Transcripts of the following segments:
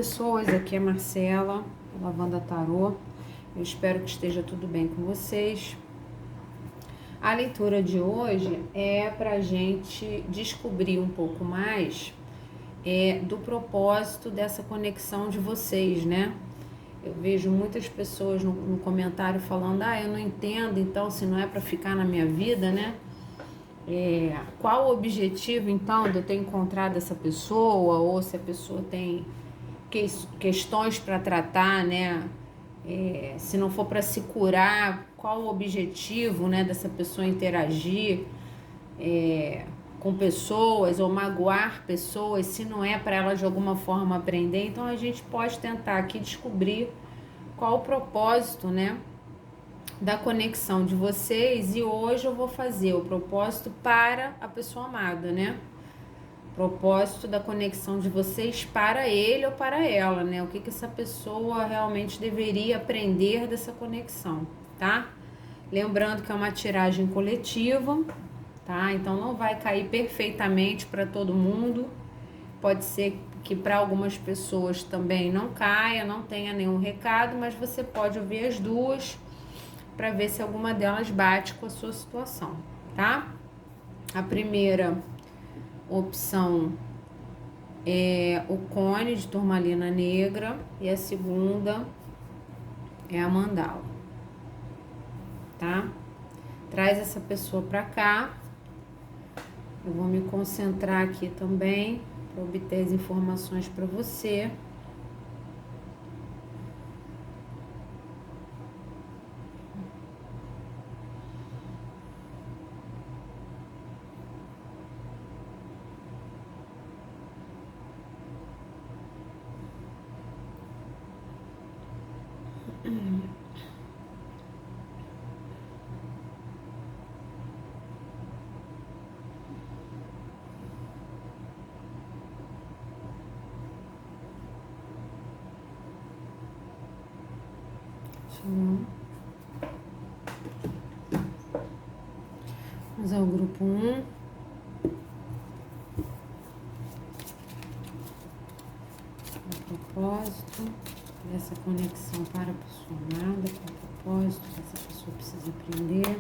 pessoas, aqui é Marcela, Lavanda Tarô. Eu espero que esteja tudo bem com vocês. A leitura de hoje é para a gente descobrir um pouco mais do propósito dessa conexão de vocês, né? Eu vejo muitas pessoas no comentário falando, eu não entendo, então se não é para ficar na minha vida, né? Qual o objetivo, então, de eu ter encontrado essa pessoa, ou se a pessoa tem questões para tratar, né? Se não for para se curar, qual o objetivo, né, dessa pessoa interagir com pessoas ou magoar pessoas, se não é para ela de alguma forma aprender. Então a gente pode tentar aqui descobrir qual o propósito, né, da conexão de vocês. E hoje eu vou fazer o propósito para a pessoa amada, né? Propósito da conexão de vocês para ele ou para ela, né? O que essa pessoa realmente deveria aprender dessa conexão, tá? Lembrando que é uma tiragem coletiva, tá? Então não vai cair perfeitamente para todo mundo. Pode ser que para algumas pessoas também não caia, não tenha nenhum recado, mas você pode ouvir as duas para ver se alguma delas bate com a sua situação, tá? A primeira opção é o cone de turmalina negra e a segunda é a mandala, tá? Traz essa pessoa pra cá. Eu vou me concentrar aqui também para obter as informações para você. Vamos ao grupo 1. O propósito dessa conexão para a pessoa amada, qual o propósito que essa pessoa precisa aprender.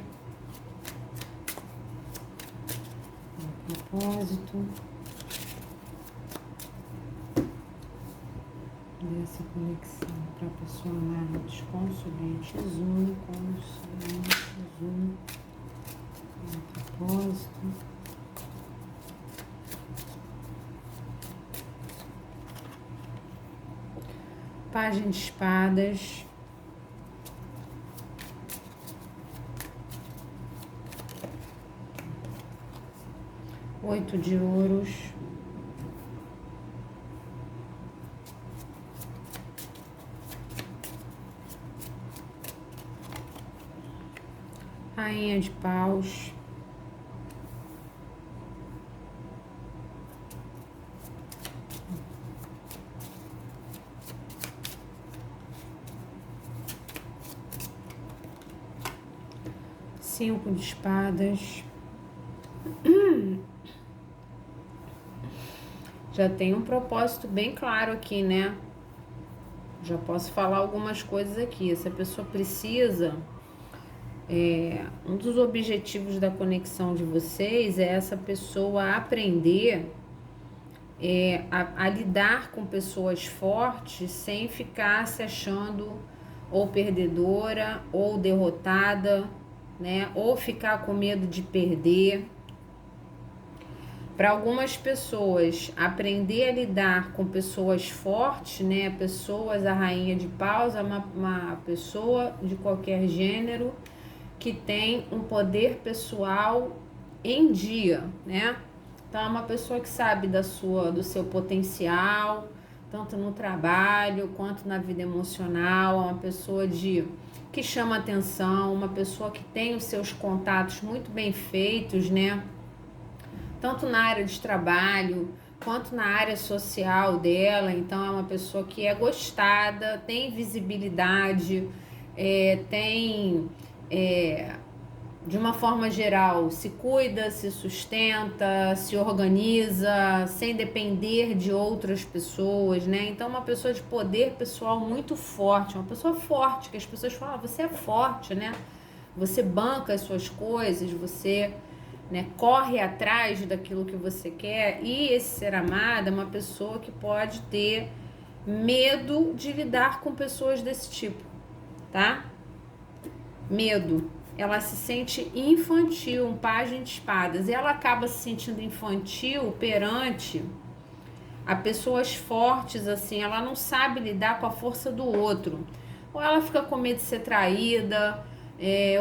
O propósito dessa conexão para a pessoa amada, desconsolente, Izuna, consolente, Izuna. O propósito. Página de espadas. Oito de ouros. Rainha de paus. Cinco de espadas. Já tem um propósito bem claro aqui, né? Já posso falar algumas coisas aqui. Essa pessoa precisa... um dos objetivos da conexão de vocês é essa pessoa aprender a lidar com pessoas fortes sem ficar se achando ou perdedora ou derrotada, né? Ou ficar com medo de perder. Para algumas pessoas, aprender a lidar com pessoas fortes, né? Pessoas, a rainha de paus é uma pessoa de qualquer gênero que tem um poder pessoal em dia, né? Então é uma pessoa que sabe do seu potencial, tanto no trabalho quanto na vida emocional, é uma pessoa que chama atenção, uma pessoa que tem os seus contatos muito bem feitos, né? Tanto na área de trabalho quanto na área social dela. Então é uma pessoa que é gostada, tem visibilidade, tem de uma forma geral, se cuida, se sustenta, se organiza, sem depender de outras pessoas, né? Então, uma pessoa de poder pessoal muito forte, uma pessoa forte, que as pessoas falam, você é forte, né? Você banca as suas coisas, você, né, corre atrás daquilo que você quer. E esse ser amado é uma pessoa que pode ter medo de lidar com pessoas desse tipo, tá? Medo. Ela se sente infantil, um pajem de espadas. E ela acaba se sentindo infantil perante a pessoas fortes, assim. Ela não sabe lidar com a força do outro. Ou ela fica com medo de ser traída,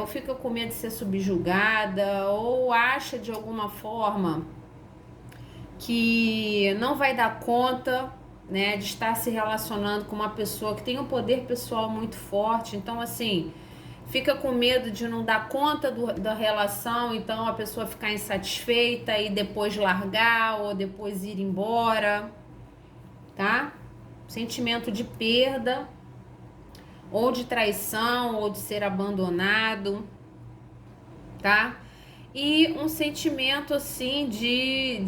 ou fica com medo de ser subjugada, ou acha de alguma forma que não vai dar conta, né, de estar se relacionando com uma pessoa que tem um poder pessoal muito forte. Então, assim, fica com medo de não dar conta da relação, então a pessoa ficar insatisfeita e depois largar ou depois ir embora, tá? Sentimento de perda, ou de traição, ou de ser abandonado, tá? E um sentimento assim de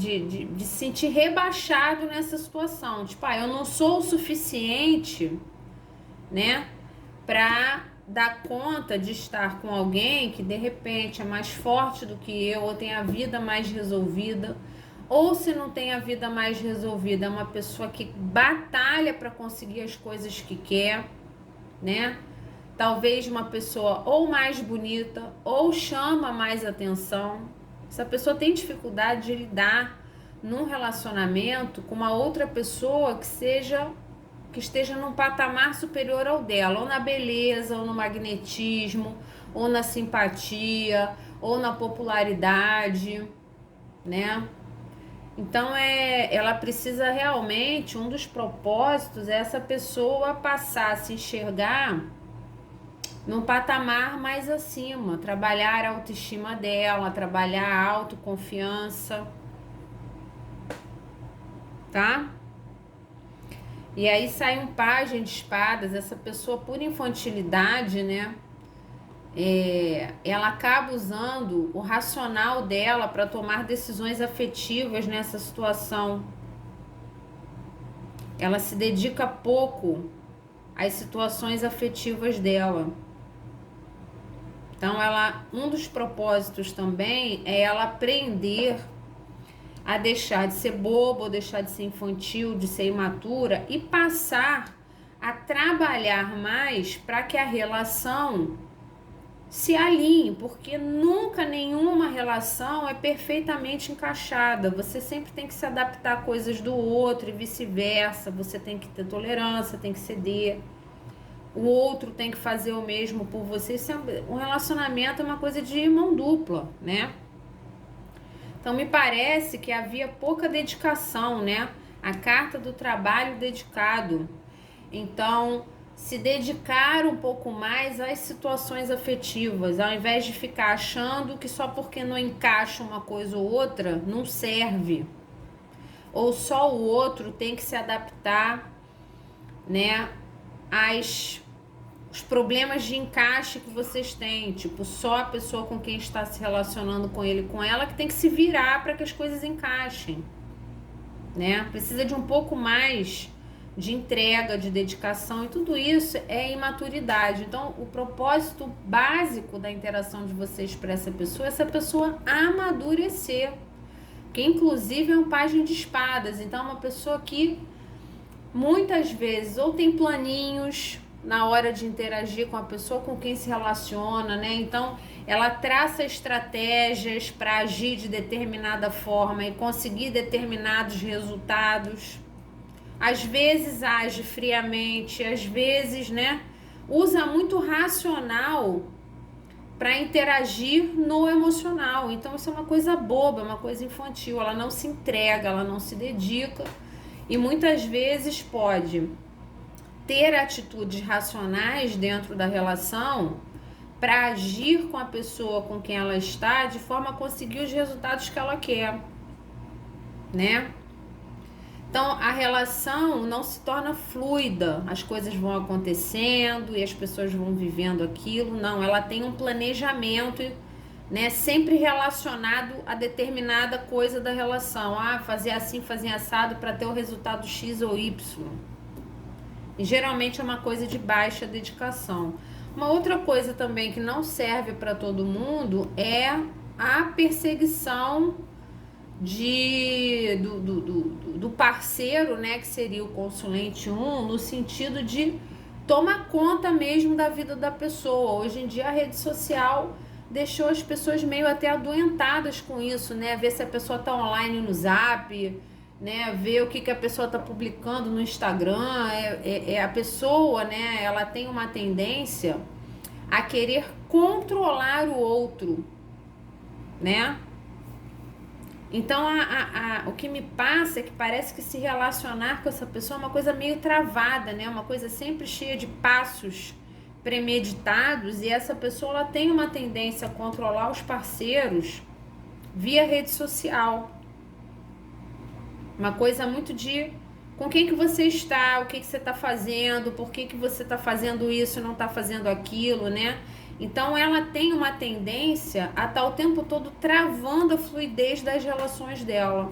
se sentir rebaixado nessa situação. Tipo, eu não sou o suficiente, né, pra dar conta de estar com alguém que de repente é mais forte do que eu, ou tem a vida mais resolvida, ou se não tem a vida mais resolvida, é uma pessoa que batalha para conseguir as coisas que quer, né? Talvez uma pessoa ou mais bonita, ou chama mais atenção. Essa pessoa tem dificuldade de lidar num relacionamento com uma outra pessoa que esteja num patamar superior ao dela, ou na beleza, ou no magnetismo, ou na simpatia, ou na popularidade, né? Então ela precisa realmente, um dos propósitos é essa pessoa passar a se enxergar num patamar mais acima, trabalhar a autoestima dela, trabalhar a autoconfiança, tá? E aí sai um pajem de espadas, essa pessoa por infantilidade, né? Ela acaba usando o racional dela para tomar decisões afetivas nessa situação. Ela se dedica pouco às situações afetivas dela. Então, um dos propósitos também é ela aprender a deixar de ser boba, ou deixar de ser infantil, de ser imatura e passar a trabalhar mais para que a relação se alinhe, porque nunca nenhuma relação é perfeitamente encaixada. Você sempre tem que se adaptar a coisas do outro e vice-versa. Você tem que ter tolerância, tem que ceder. O outro tem que fazer o mesmo por você. Um relacionamento é uma coisa de mão dupla, né? Então, me parece que havia pouca dedicação, né? A carta do trabalho dedicado. Então, se dedicar um pouco mais às situações afetivas, ao invés de ficar achando que só porque não encaixa uma coisa ou outra, não serve. Ou só o outro tem que se adaptar, né, os problemas de encaixe que vocês têm, tipo, só a pessoa com quem está se relacionando com ele, com ela, que tem que se virar para que as coisas encaixem, né? Precisa de um pouco mais de entrega, de dedicação, e tudo isso é imaturidade. Então, o propósito básico da interação de vocês para essa pessoa amadurecer, que inclusive é um pajem de espadas. Então, é uma pessoa que muitas vezes ou tem planinhos na hora de interagir com a pessoa com quem se relaciona, né? Então, ela traça estratégias para agir de determinada forma e conseguir determinados resultados. Às vezes age friamente, às vezes, né, usa muito racional para interagir no emocional. Então, isso é uma coisa boba, uma coisa infantil. Ela não se entrega, ela não se dedica e muitas vezes pode ter atitudes racionais dentro da relação para agir com a pessoa com quem ela está de forma a conseguir os resultados que ela quer, né? Então, a relação não se torna fluida, as coisas vão acontecendo e as pessoas vão vivendo aquilo. Não, ela tem um planejamento, né? Sempre relacionado a determinada coisa da relação. Ah, fazer assim, fazer assado para ter o resultado X ou Y. E geralmente é uma coisa de baixa dedicação. Uma outra coisa também que não serve para todo mundo é a perseguição do parceiro, né, que seria o consulente 1, no sentido de tomar conta mesmo da vida da pessoa. Hoje em dia a rede social deixou as pessoas meio até adoentadas com isso, né? Ver se a pessoa tá online no Zap, né? Ver o que a pessoa tá publicando no Instagram. A pessoa, né? Ela tem uma tendência a querer controlar o outro, né? Então, o que me passa é que parece que se relacionar com essa pessoa é uma coisa meio travada, né? Uma coisa sempre cheia de passos premeditados, e essa pessoa ela tem uma tendência a controlar os parceiros via rede social. Uma coisa muito de com quem que você está, o que que você está fazendo, por que que você está fazendo isso e não está fazendo aquilo, né? Então ela tem uma tendência a estar o tempo todo travando a fluidez das relações dela.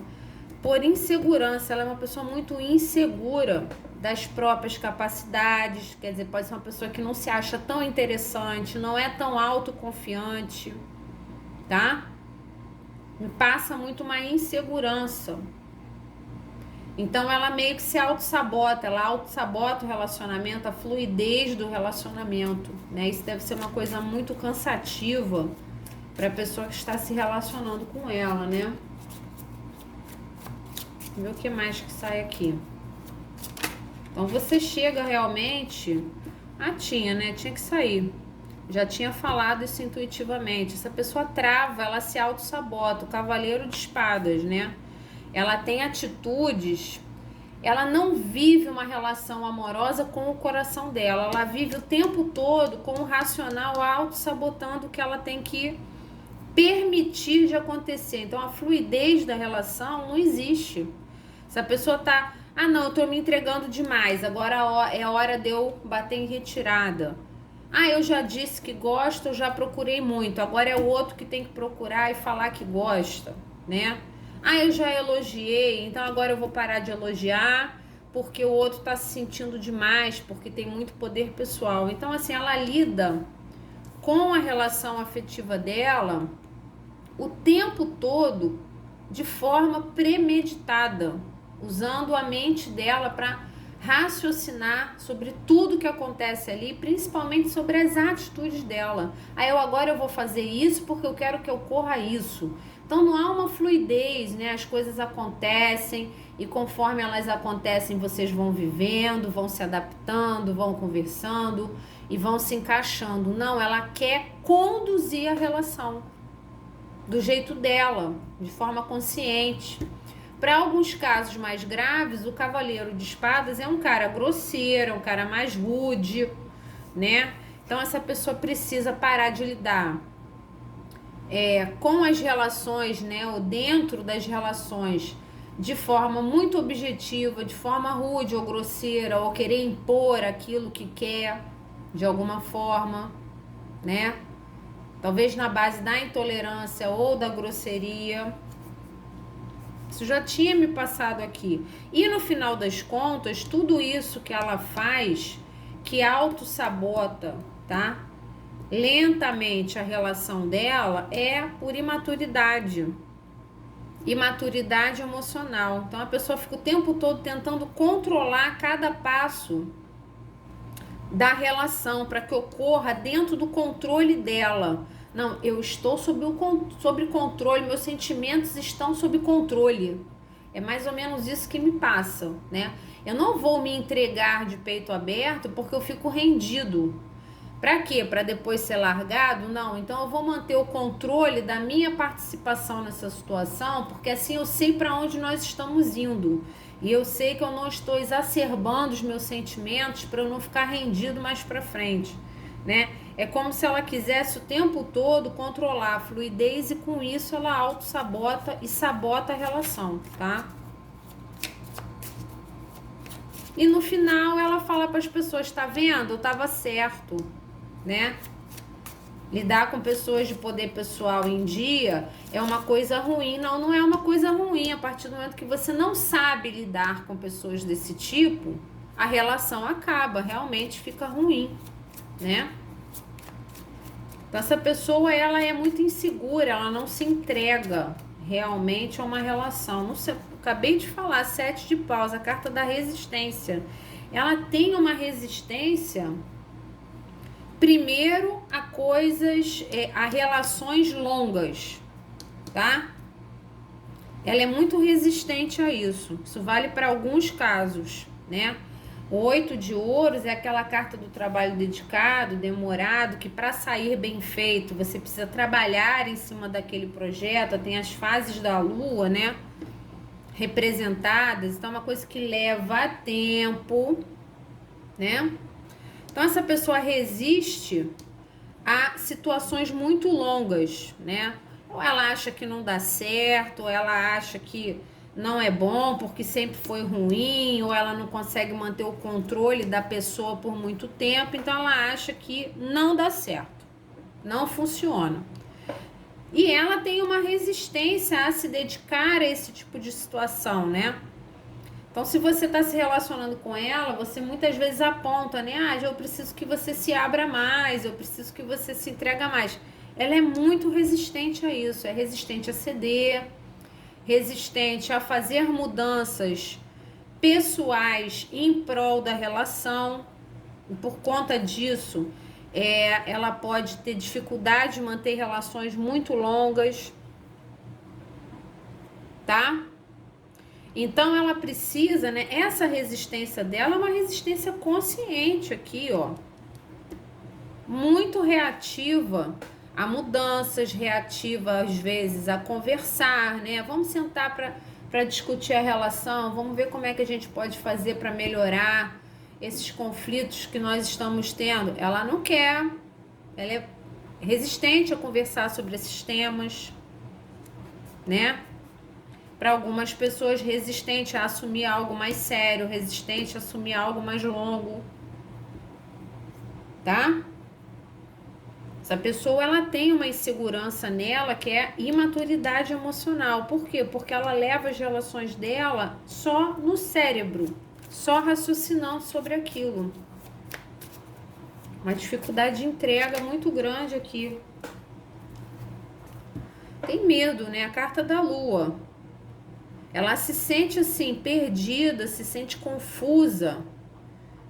Por insegurança, ela é uma pessoa muito insegura das próprias capacidades, quer dizer, pode ser uma pessoa que não se acha tão interessante, não é tão autoconfiante, tá? Me passa muito uma insegurança. Então ela meio que se auto-sabota, ela auto-sabota o relacionamento, a fluidez do relacionamento, né? Isso deve ser uma coisa muito cansativa para a pessoa que está se relacionando com ela, né? Vamos ver o que mais que sai aqui. Então você chega realmente... Ah, tinha que sair. Já tinha falado isso intuitivamente. Essa pessoa trava, ela se auto-sabota. O cavaleiro de espadas, né? Ela tem atitudes, ela não vive uma relação amorosa com o coração dela, ela vive o tempo todo com o racional auto-sabotando o que ela tem que permitir de acontecer. Então a fluidez da relação não existe. Se a pessoa tá, ah não, eu tô me entregando demais, agora é hora de eu bater em retirada. Ah, eu já disse que gosto, eu já procurei muito, agora é o outro que tem que procurar e falar que gosta, né? Ah, eu já elogiei, então agora eu vou parar de elogiar porque o outro tá se sentindo demais, porque tem muito poder pessoal. Então, assim, ela lida com a relação afetiva dela o tempo todo de forma premeditada, usando a mente dela para raciocinar sobre tudo que acontece ali, principalmente sobre as atitudes dela. Aí agora eu vou fazer isso porque eu quero que ocorra isso. Então não há uma fluidez, né? As coisas acontecem e conforme elas acontecem, vocês vão vivendo, vão se adaptando, vão conversando e vão se encaixando. Não, ela quer conduzir a relação do jeito dela, de forma consciente. Para alguns casos mais graves, o cavaleiro de espadas é um cara grosseiro, é um cara mais rude, né? Então essa pessoa precisa parar de lidar com as relações, né, ou dentro das relações, de forma muito objetiva, de forma rude ou grosseira, ou querer impor aquilo que quer, de alguma forma, né? Talvez na base da intolerância ou da grosseria. Isso já tinha me passado aqui. E no final das contas, tudo isso que ela faz, que auto-sabota, tá? Lentamente a relação dela é por imaturidade. Imaturidade emocional. Então a pessoa fica o tempo todo tentando controlar cada passo da relação para que ocorra dentro do controle dela. Não, eu estou sob controle, meus sentimentos estão sob controle. É mais ou menos isso que me passa, né? Eu não vou me entregar de peito aberto porque eu fico rendido. Para quê? Para depois ser largado? Não. Então eu vou manter o controle da minha participação nessa situação, porque assim eu sei para onde nós estamos indo. E eu sei que eu não estou exacerbando os meus sentimentos para eu não ficar rendido mais para frente, né? É como se ela quisesse o tempo todo controlar a fluidez e com isso ela auto-sabota e sabota a relação, tá? E no final ela fala para as pessoas, tá vendo? Eu tava certo, né? Lidar com pessoas de poder pessoal em dia é uma coisa ruim. Não, não é uma coisa ruim. A partir do momento que você não sabe lidar com pessoas desse tipo, a relação acaba, realmente fica ruim, né? Então, essa pessoa, ela é muito insegura, ela não se entrega realmente a uma relação. Não sei, acabei de falar, 7 de paus, a carta da resistência. Ela tem uma resistência, primeiro, a coisas, a relações longas, tá? Ela é muito resistente a isso. Isso vale para alguns casos, né? O 8 de ouros é aquela carta do trabalho dedicado, demorado, que para sair bem feito, você precisa trabalhar em cima daquele projeto, tem as fases da lua, né? Representadas, então é uma coisa que leva tempo, né? Então essa pessoa resiste a situações muito longas, né? Ou ela acha que não dá certo, ou ela acha que não é bom porque sempre foi ruim, ou ela não consegue manter o controle da pessoa por muito tempo, então ela acha que não dá certo, não funciona. E ela tem uma resistência a se dedicar a esse tipo de situação, né? Então, se você está se relacionando com ela, você muitas vezes aponta, né? Ah, eu preciso que você se abra mais, eu preciso que você se entrega mais. Ela é muito resistente a isso, é resistente a ceder, resistente a fazer mudanças pessoais em prol da relação. E por conta disso, ela pode ter dificuldade de manter relações muito longas, tá? Então ela precisa, né? Essa resistência dela é uma resistência consciente aqui, ó. Muito reativa a mudanças, reativa às vezes a conversar, né? Vamos sentar para discutir a relação, vamos ver como é que a gente pode fazer para melhorar esses conflitos que nós estamos tendo. Ela não quer, ela é resistente a conversar sobre esses temas, né? Para algumas pessoas, resistente a assumir algo mais sério, resistente a assumir algo mais longo, tá? Essa pessoa, ela tem uma insegurança nela que é imaturidade emocional. Por quê? Porque ela leva as relações dela só no cérebro, só raciocinando sobre aquilo. Uma dificuldade de entrega muito grande aqui. Tem medo, né? A carta da lua. Ela se sente assim, perdida, se sente confusa,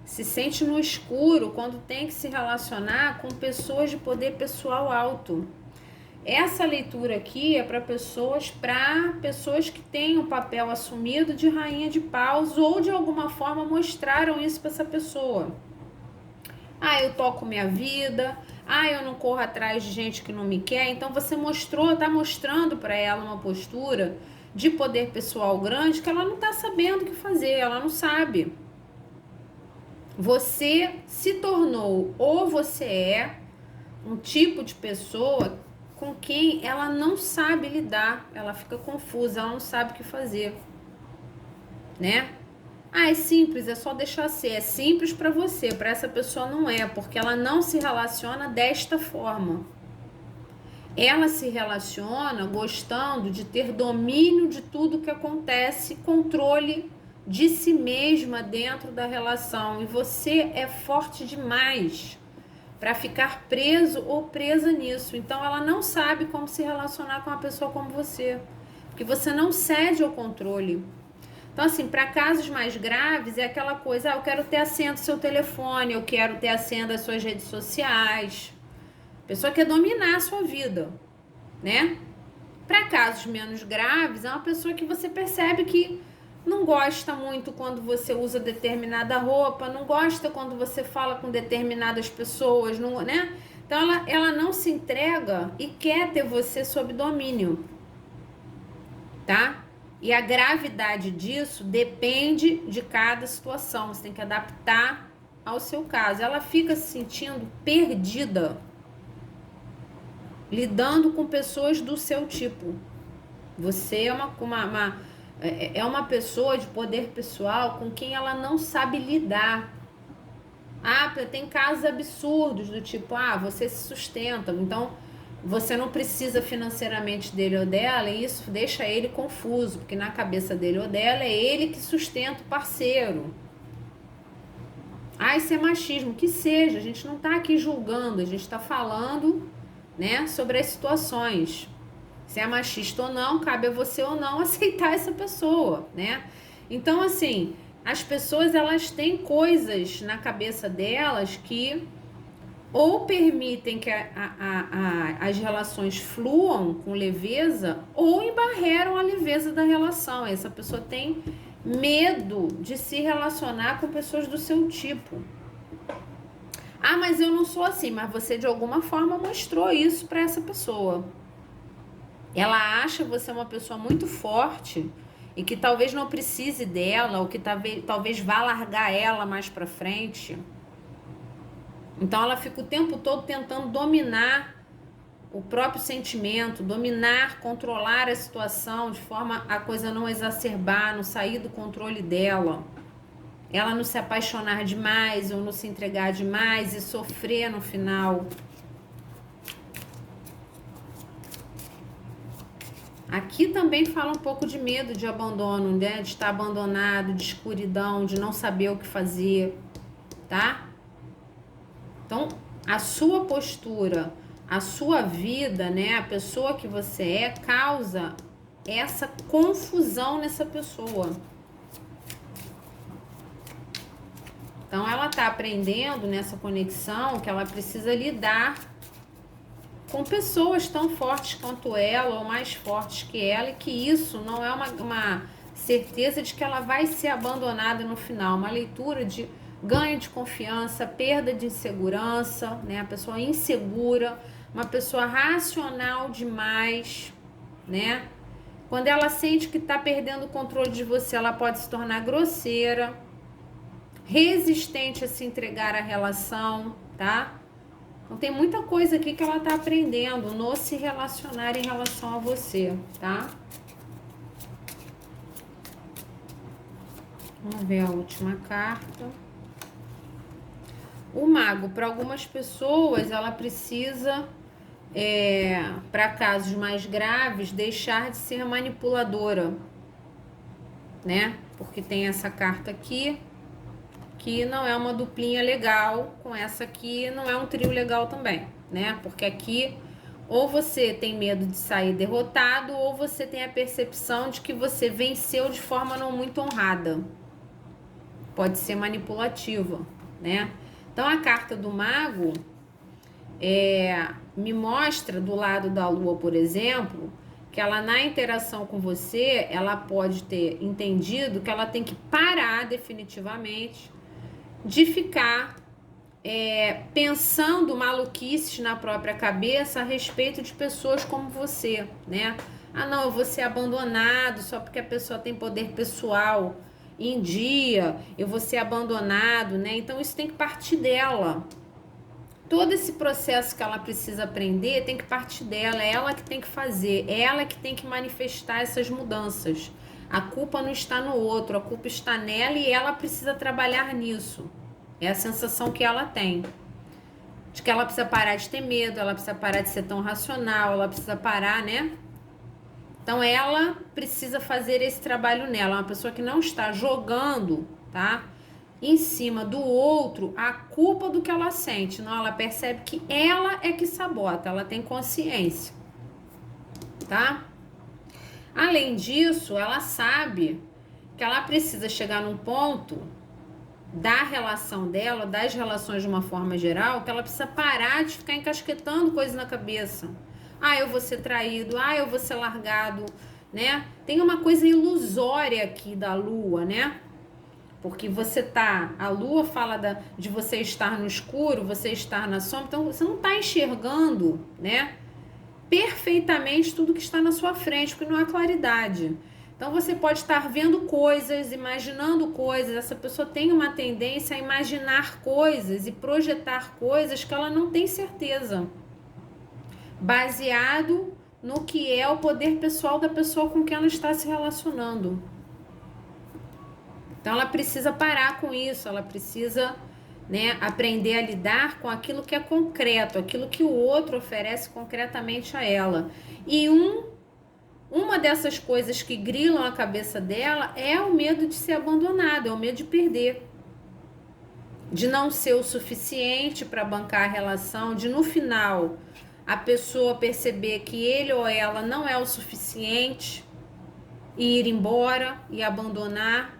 se sente no escuro quando tem que se relacionar com pessoas de poder pessoal alto. Essa leitura aqui é para pessoas que têm um papel assumido de rainha de paus ou de alguma forma mostraram isso para essa pessoa. Ah, eu toco minha vida. Ah, eu não corro atrás de gente que não me quer. Então você tá mostrando para ela uma postura de poder pessoal grande que ela não tá sabendo o que fazer, ela não sabe. Você se tornou ou você é um tipo de pessoa com quem ela não sabe lidar, ela fica confusa, ela não sabe o que fazer, né? Ah, é simples, é só deixar ser. É simples para você, para essa pessoa não é, porque ela não se relaciona desta forma. Ela se relaciona gostando de ter domínio de tudo que acontece, controle de si mesma dentro da relação. E você é forte demais para ficar preso ou presa nisso. Então ela não sabe como se relacionar com uma pessoa como você, porque você não cede ao controle. Então, assim, para casos mais graves, é aquela coisa, eu quero ter a senha do seu telefone, eu quero ter a senha das suas redes sociais. A pessoa quer dominar a sua vida, né? Para casos menos graves, é uma pessoa que você percebe que não gosta muito quando você usa determinada roupa, não gosta quando você fala com determinadas pessoas, não, né? Então, ela não se entrega e quer ter você sob domínio, tá? E a gravidade disso depende de cada situação. Você tem que adaptar ao seu caso. Ela fica se sentindo perdida, lidando com pessoas do seu tipo. Você é uma pessoa de poder pessoal com quem ela não sabe lidar. Ah, tem casos absurdos do tipo, você se sustenta, então você não precisa financeiramente dele ou dela, e isso deixa ele confuso, porque na cabeça dele ou dela é ele que sustenta o parceiro. Isso é machismo, que seja, a gente não tá aqui julgando, a gente tá falando, né, sobre as situações. Se é machista ou não, cabe a você ou não aceitar essa pessoa, né? Então, assim, as pessoas, elas têm coisas na cabeça delas que ou permitem que as relações fluam com leveza ou embarreram a leveza da relação. Essa pessoa tem medo de se relacionar com pessoas do seu tipo. Mas eu não sou assim, mas você de alguma forma mostrou isso para essa pessoa. Ela acha você uma pessoa muito forte e que talvez não precise dela, ou que talvez vá largar ela mais pra frente. Então ela fica o tempo todo tentando dominar o próprio sentimento, dominar, controlar a situação de forma a coisa não exacerbar, não sair do controle dela. Ela não se apaixonar demais ou não se entregar demais e sofrer no final. Aqui também fala um pouco de medo de abandono, né? De estar abandonado, de escuridão, de não saber o que fazer, tá? Então, a sua postura, a sua vida, né? A pessoa que você é, causa essa confusão nessa pessoa. Então, ela tá aprendendo nessa conexão que ela precisa lidar com pessoas tão fortes quanto ela ou mais fortes que ela, e que isso não é uma certeza de que ela vai ser abandonada no final. Uma leitura de ganho de confiança, perda de insegurança, né? A pessoa insegura, uma pessoa racional demais, né? Quando ela sente que está perdendo o controle de você, ela pode se tornar grosseira, resistente a se entregar à relação, tá? Então tem muita coisa aqui que ela tá aprendendo no se relacionar em relação a você, tá? Vamos ver a última carta. O mago, para algumas pessoas, ela precisa, para casos mais graves, deixar de ser manipuladora, né? Porque tem essa carta aqui, que não é uma duplinha legal, com essa aqui não é um trio legal também, né? Porque aqui ou você tem medo de sair derrotado, ou você tem a percepção de que você venceu de forma não muito honrada. Pode ser manipulativa, né? Então a carta do mago me mostra do lado da lua, por exemplo, que ela na interação com você, ela pode ter entendido que ela tem que parar definitivamente de ficar pensando maluquices na própria cabeça a respeito de pessoas como você, né? Não, eu vou ser abandonado só porque a pessoa tem poder pessoal em dia, eu vou ser abandonado, né? Então isso tem que partir dela. Todo esse processo que ela precisa aprender tem que partir dela, é ela que tem que fazer, é ela que tem que manifestar essas mudanças. A culpa não está no outro, a culpa está nela e ela precisa trabalhar nisso. É a sensação que ela tem. De que ela precisa parar de ter medo, ela precisa parar de ser tão racional, ela precisa parar, né? Então ela precisa fazer esse trabalho nela. Uma pessoa que não está jogando, tá? Em cima do outro a culpa do que ela sente. Não, ela percebe que ela é que sabota, ela tem consciência, tá? Além disso, ela sabe que ela precisa chegar num ponto da relação dela, das relações de uma forma geral, que ela precisa parar de ficar encasquetando coisas na cabeça. Eu vou ser traído, eu vou ser largado, né? Tem uma coisa ilusória aqui da lua, né? Porque a lua fala de você estar no escuro, você estar na sombra, então você não está enxergando, né? Perfeitamente tudo que está na sua frente, porque não há claridade. Então você pode estar vendo coisas, imaginando coisas, essa pessoa tem uma tendência a imaginar coisas e projetar coisas que ela não tem certeza, baseado no que é o poder pessoal da pessoa com quem ela está se relacionando. Então ela precisa parar com isso, ela precisa né? Aprender a lidar com aquilo que é concreto, aquilo que o outro oferece concretamente a ela. E uma dessas coisas que grilam a cabeça dela é o medo de ser abandonada, é o medo de perder, de não ser o suficiente para bancar a relação, de no final a pessoa perceber que ele ou ela não é o suficiente e ir embora e abandonar,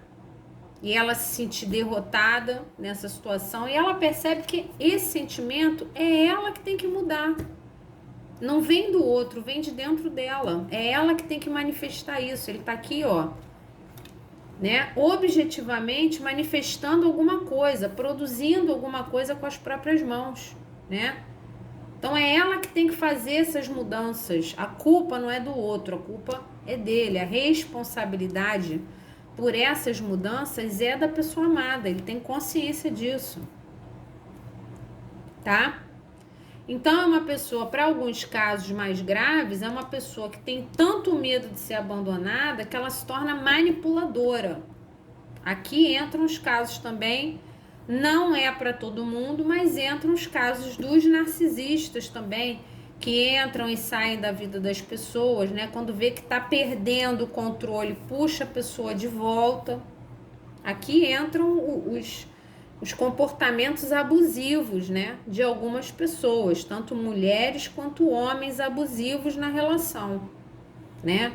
e ela se sentir derrotada nessa situação, e ela percebe que esse sentimento é ela que tem que mudar. Não vem do outro, vem de dentro dela. É ela que tem que manifestar isso. Ele tá aqui, ó, né? Objetivamente manifestando alguma coisa, produzindo alguma coisa com as próprias mãos, né? Então é ela que tem que fazer essas mudanças. A culpa não é do outro, a culpa é dele. A responsabilidade por essas mudanças é da pessoa amada. Ele tem consciência disso, tá? Então é uma pessoa, para alguns casos mais graves, é uma pessoa que tem tanto medo de ser abandonada que ela se torna manipuladora. Aqui entram os casos também, não é para todo mundo, mas entram os casos dos narcisistas também, que entram e saem da vida das pessoas, né? Quando vê que tá perdendo o controle, puxa a pessoa de volta. Aqui entram os comportamentos abusivos, né? De algumas pessoas, tanto mulheres quanto homens abusivos na relação, né?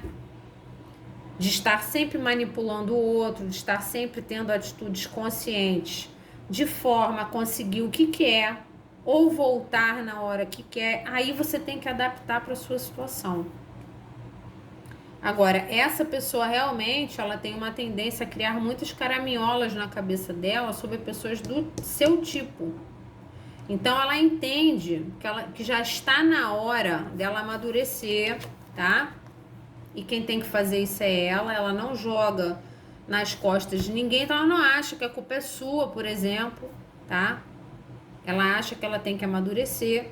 De estar sempre manipulando o outro, de estar sempre tendo atitudes conscientes, de forma a conseguir o que quer, ou voltar na hora que quer. Aí você tem que adaptar para a sua situação. Agora, essa pessoa realmente, ela tem uma tendência a criar muitas caraminholas na cabeça dela sobre pessoas do seu tipo. Então, ela entende que já está na hora dela amadurecer, tá? E quem tem que fazer isso é ela não joga nas costas de ninguém, então ela não acha que a culpa é sua, por exemplo, tá? Ela acha que ela tem que amadurecer,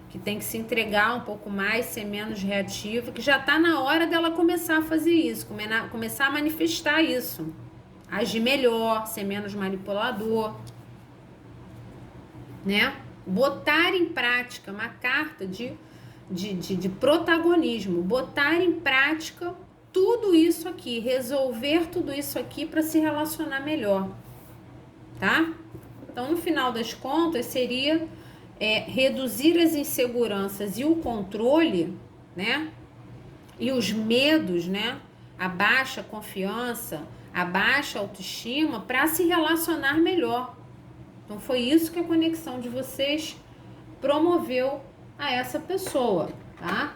que tem que se entregar um pouco mais, ser menos reativa, que já tá na hora dela começar a fazer isso, começar a manifestar isso, agir melhor, ser menos manipulador, né? Botar em prática uma carta de protagonismo, botar em prática tudo isso aqui, resolver tudo isso aqui para se relacionar melhor, tá? Então, no final das contas, seria reduzir as inseguranças e o controle, né? E os medos, né? A baixa confiança, a baixa autoestima para se relacionar melhor. Então, foi isso que a conexão de vocês promoveu a essa pessoa, tá?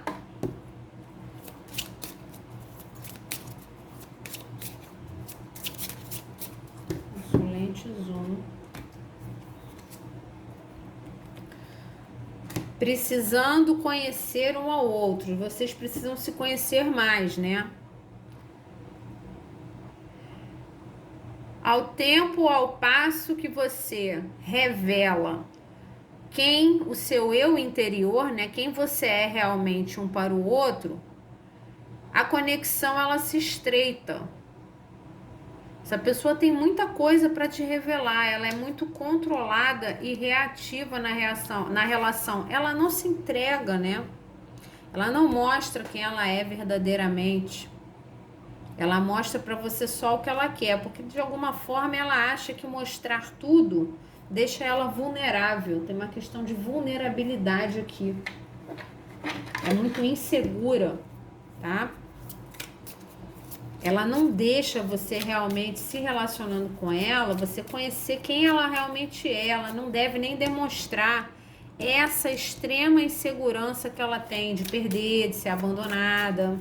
Excelente zoom. Precisando conhecer um ao outro. Vocês precisam se conhecer mais, né? Ao tempo, ao passo que você revela quem o seu eu interior, né? Quem você é realmente um para o outro, a conexão ela se estreita. Essa pessoa tem muita coisa para te revelar, ela é muito controlada e reativa na relação. Ela não se entrega, né? Ela não mostra quem ela é verdadeiramente. Ela mostra para você só o que ela quer, porque de alguma forma ela acha que mostrar tudo deixa ela vulnerável. Tem uma questão de vulnerabilidade aqui. É muito insegura, tá? Ela não deixa você realmente se relacionando com ela, você conhecer quem ela realmente é. Ela não deve nem demonstrar essa extrema insegurança que ela tem de perder, de ser abandonada,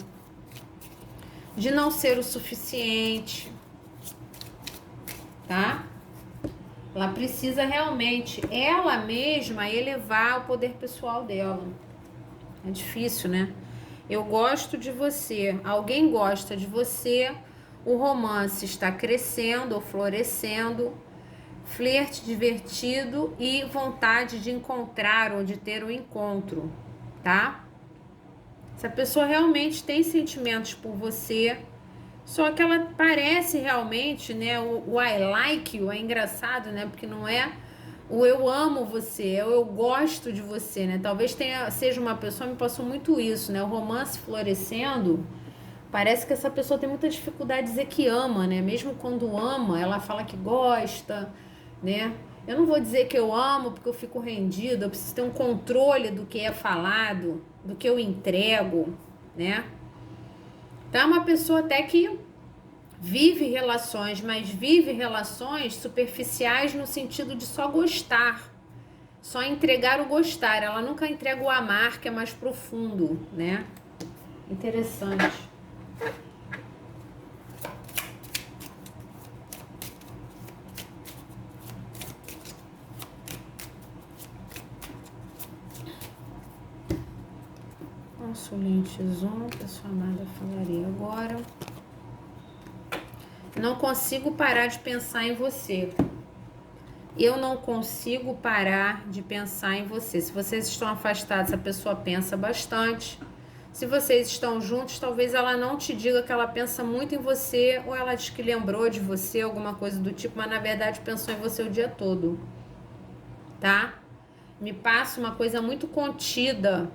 de não ser o suficiente, tá? Ela precisa realmente, ela mesma, elevar o poder pessoal dela. É difícil, né? Eu gosto de você, alguém gosta de você, o romance está crescendo ou florescendo, flerte divertido e vontade de encontrar ou de ter um encontro, tá? Essa pessoa realmente tem sentimentos por você, só que ela parece realmente, né? O I like you é engraçado, né? Porque não é o eu amo você, o eu gosto de você, né? Talvez seja uma pessoa, me passou muito isso, né? O romance florescendo, parece que essa pessoa tem muita dificuldade de dizer que ama, né? Mesmo quando ama, ela fala que gosta, né? Eu não vou dizer que eu amo porque eu fico rendida, eu preciso ter um controle do que é falado, do que eu entrego, né? Então é uma pessoa até que vive relações, mas vive relações superficiais no sentido de só gostar, só entregar o gostar. Ela nunca entrega o amar, que é mais profundo, né? Interessante. Consulentes 1, pessoa amada falaria agora. Não consigo parar de pensar em você. Eu não consigo parar de pensar em você. Se vocês estão afastados, a pessoa pensa bastante. Se vocês estão juntos, talvez ela não te diga que ela pensa muito em você, ou ela diz que lembrou de você, alguma coisa do tipo, mas na verdade pensou em você o dia todo, tá? Me passa uma coisa muito contida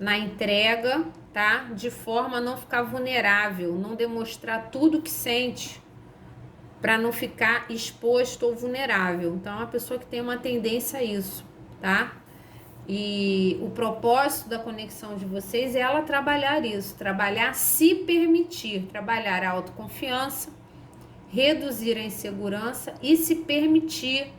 na entrega, tá? De forma a não ficar vulnerável, não demonstrar tudo que sente, para não ficar exposto ou vulnerável. Então, é uma pessoa que tem uma tendência a isso, tá? E o propósito da conexão de vocês é ela trabalhar isso, trabalhar se permitir, trabalhar a autoconfiança, reduzir a insegurança e se permitir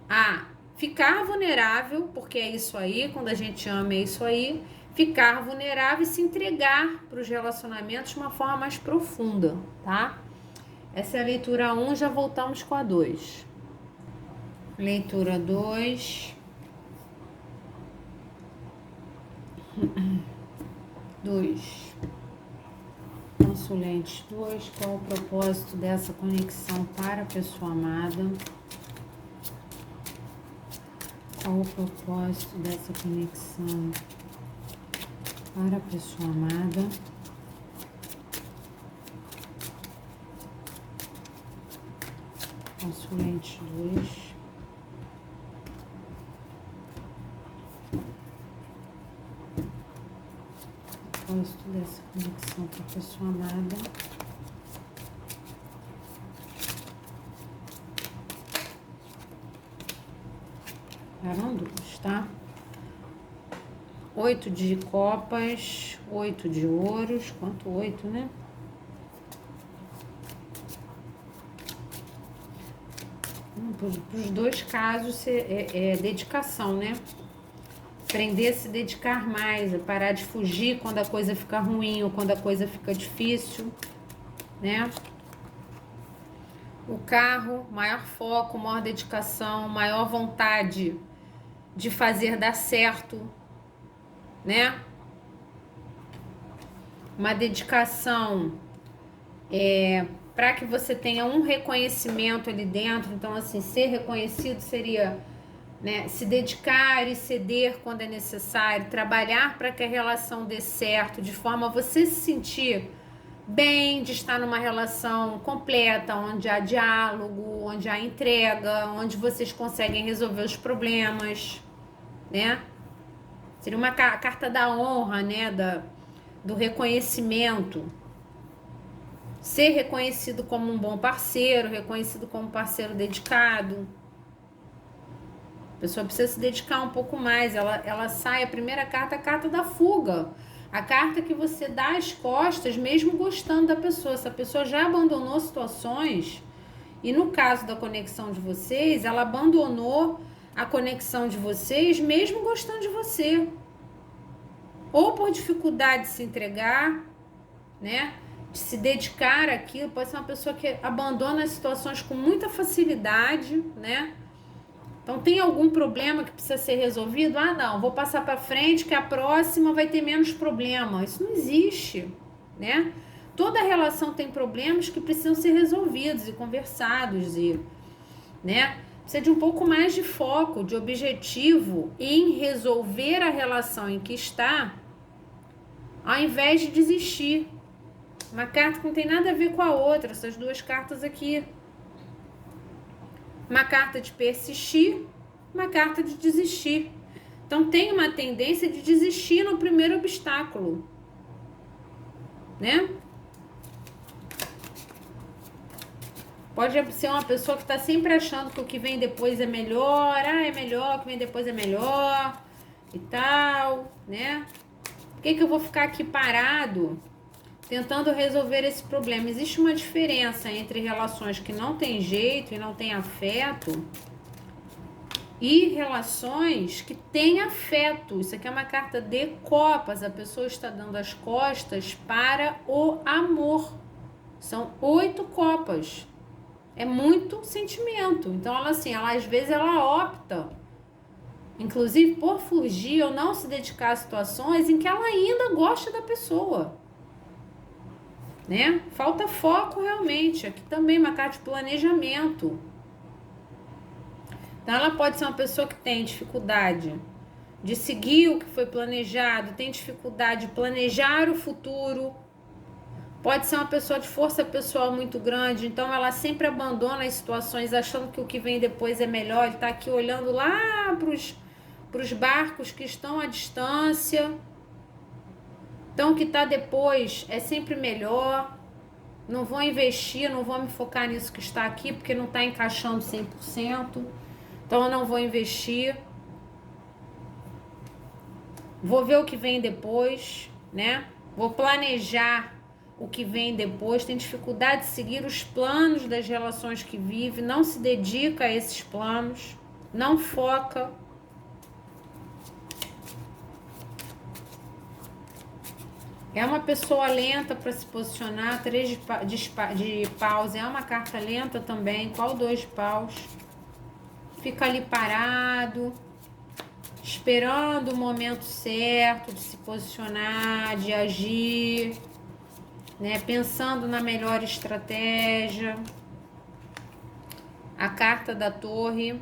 a ficar vulnerável, porque é isso aí, quando a gente ama é isso aí, ficar vulnerável e se entregar para os relacionamentos de uma forma mais profunda, tá? Essa é a leitura 1, já voltamos com a 2. Leitura 2. 2. Consulente 2, qual o propósito dessa conexão para a pessoa amada? Qual o propósito dessa conexão para a pessoa amada? Consulente 2. Propósito dessa conexão para a pessoa amada. Eram duas, tá? 8 de copas, 8 de ouros. Quanto 8, né? Para os dois casos é dedicação, né? Aprender a se dedicar mais, a parar de fugir quando a coisa fica ruim ou quando a coisa fica difícil, né? O carro, maior foco, maior dedicação, maior vontade de fazer dar certo, né? Uma dedicação para que você tenha um reconhecimento ali dentro. Então, assim, ser reconhecido seria, né, se dedicar e ceder quando é necessário, trabalhar para que a relação dê certo, de forma a você se sentir bem, de estar numa relação completa, onde há diálogo, onde há entrega, onde vocês conseguem resolver os problemas, né? Seria uma carta da honra, né, do reconhecimento. Ser reconhecido como um bom parceiro, reconhecido como um parceiro dedicado. A pessoa precisa se dedicar um pouco mais. Ela sai, a primeira carta, a carta da fuga. A carta que você dá as costas, mesmo gostando da pessoa. Se a pessoa já abandonou situações, e no caso da conexão de vocês, ela abandonou a conexão de vocês, mesmo gostando de você. Ou por dificuldade de se entregar, né? De se dedicar àquilo. Pode ser uma pessoa que abandona as situações com muita facilidade, né? Então, tem algum problema que precisa ser resolvido? Ah, não, vou passar para frente que a próxima vai ter menos problema. Isso não existe, né? Toda relação tem problemas que precisam ser resolvidos e conversados, né? Precisa de um pouco mais de foco, de objetivo em resolver a relação em que está, ao invés de desistir. Uma carta que não tem nada a ver com a outra, essas duas cartas aqui. Uma carta de persistir, uma carta de desistir. Então tem uma tendência de desistir no primeiro obstáculo, né? Pode ser uma pessoa que está sempre achando que o que vem depois é melhor, é melhor, o que vem depois é melhor e tal, né? Por que eu vou ficar aqui parado tentando resolver esse problema? Existe uma diferença entre relações que não tem jeito e não tem afeto e relações que têm afeto. Isso aqui é uma carta de copas. A pessoa está dando as costas para o amor. São 8 copas. É muito sentimento. Então, ela às vezes ela opta, inclusive por fugir ou não se dedicar a situações em que ela ainda gosta da pessoa, né? Falta foco realmente. Aqui também uma carta de planejamento. Então, ela pode ser uma pessoa que tem dificuldade de seguir o que foi planejado, tem dificuldade de planejar o futuro. Pode ser uma pessoa de força pessoal muito grande, então ela sempre abandona as situações achando que o que vem depois é melhor. Ele está aqui olhando lá para os barcos que estão à distância. Então, o que está depois é sempre melhor. Não vou investir, não vou me focar nisso que está aqui, porque não está encaixando 100%. Então, eu não vou investir. Vou ver o que vem depois, né? Vou planejar o que vem depois. Tem dificuldade de seguir os planos das relações que vive, não se dedica a esses planos, não foca. É uma pessoa lenta para se posicionar. 3 de paus é uma carta lenta também. Qual 2 de paus? Fica ali parado, esperando o momento certo de se posicionar, de agir, né? Pensando na melhor estratégia. A carta da torre.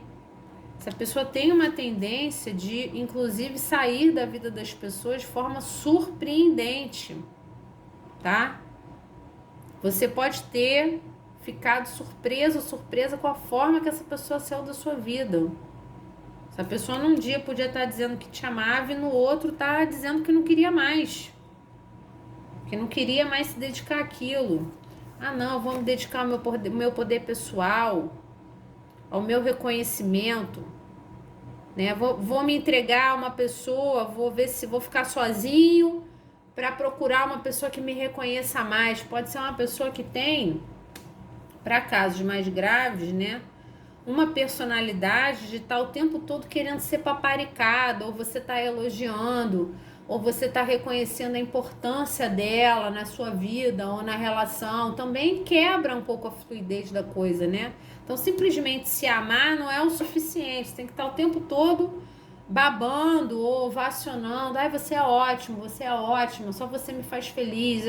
Essa pessoa tem uma tendência de, inclusive, sair da vida das pessoas de forma surpreendente, tá? Você pode ter ficado surpresa com a forma que essa pessoa saiu da sua vida. Essa pessoa num dia podia estar dizendo que te amava e no outro tá dizendo que não queria mais. Que não queria mais se dedicar àquilo. Ah, não, eu vou me dedicar ao meu poder pessoal, ao meu reconhecimento, né? Vou me entregar a uma pessoa, vou ver se vou ficar sozinho para procurar uma pessoa que me reconheça mais. Pode ser uma pessoa que tem, para casos mais graves, né, uma personalidade de estar o tempo todo querendo ser paparicada, ou você está elogiando, ou você está reconhecendo a importância dela na sua vida ou na relação. Também quebra um pouco a fluidez da coisa, né? Então, simplesmente se amar não é o suficiente. Você tem que estar o tempo todo babando ou ovacionando. Ai, você é ótimo, só você me faz feliz,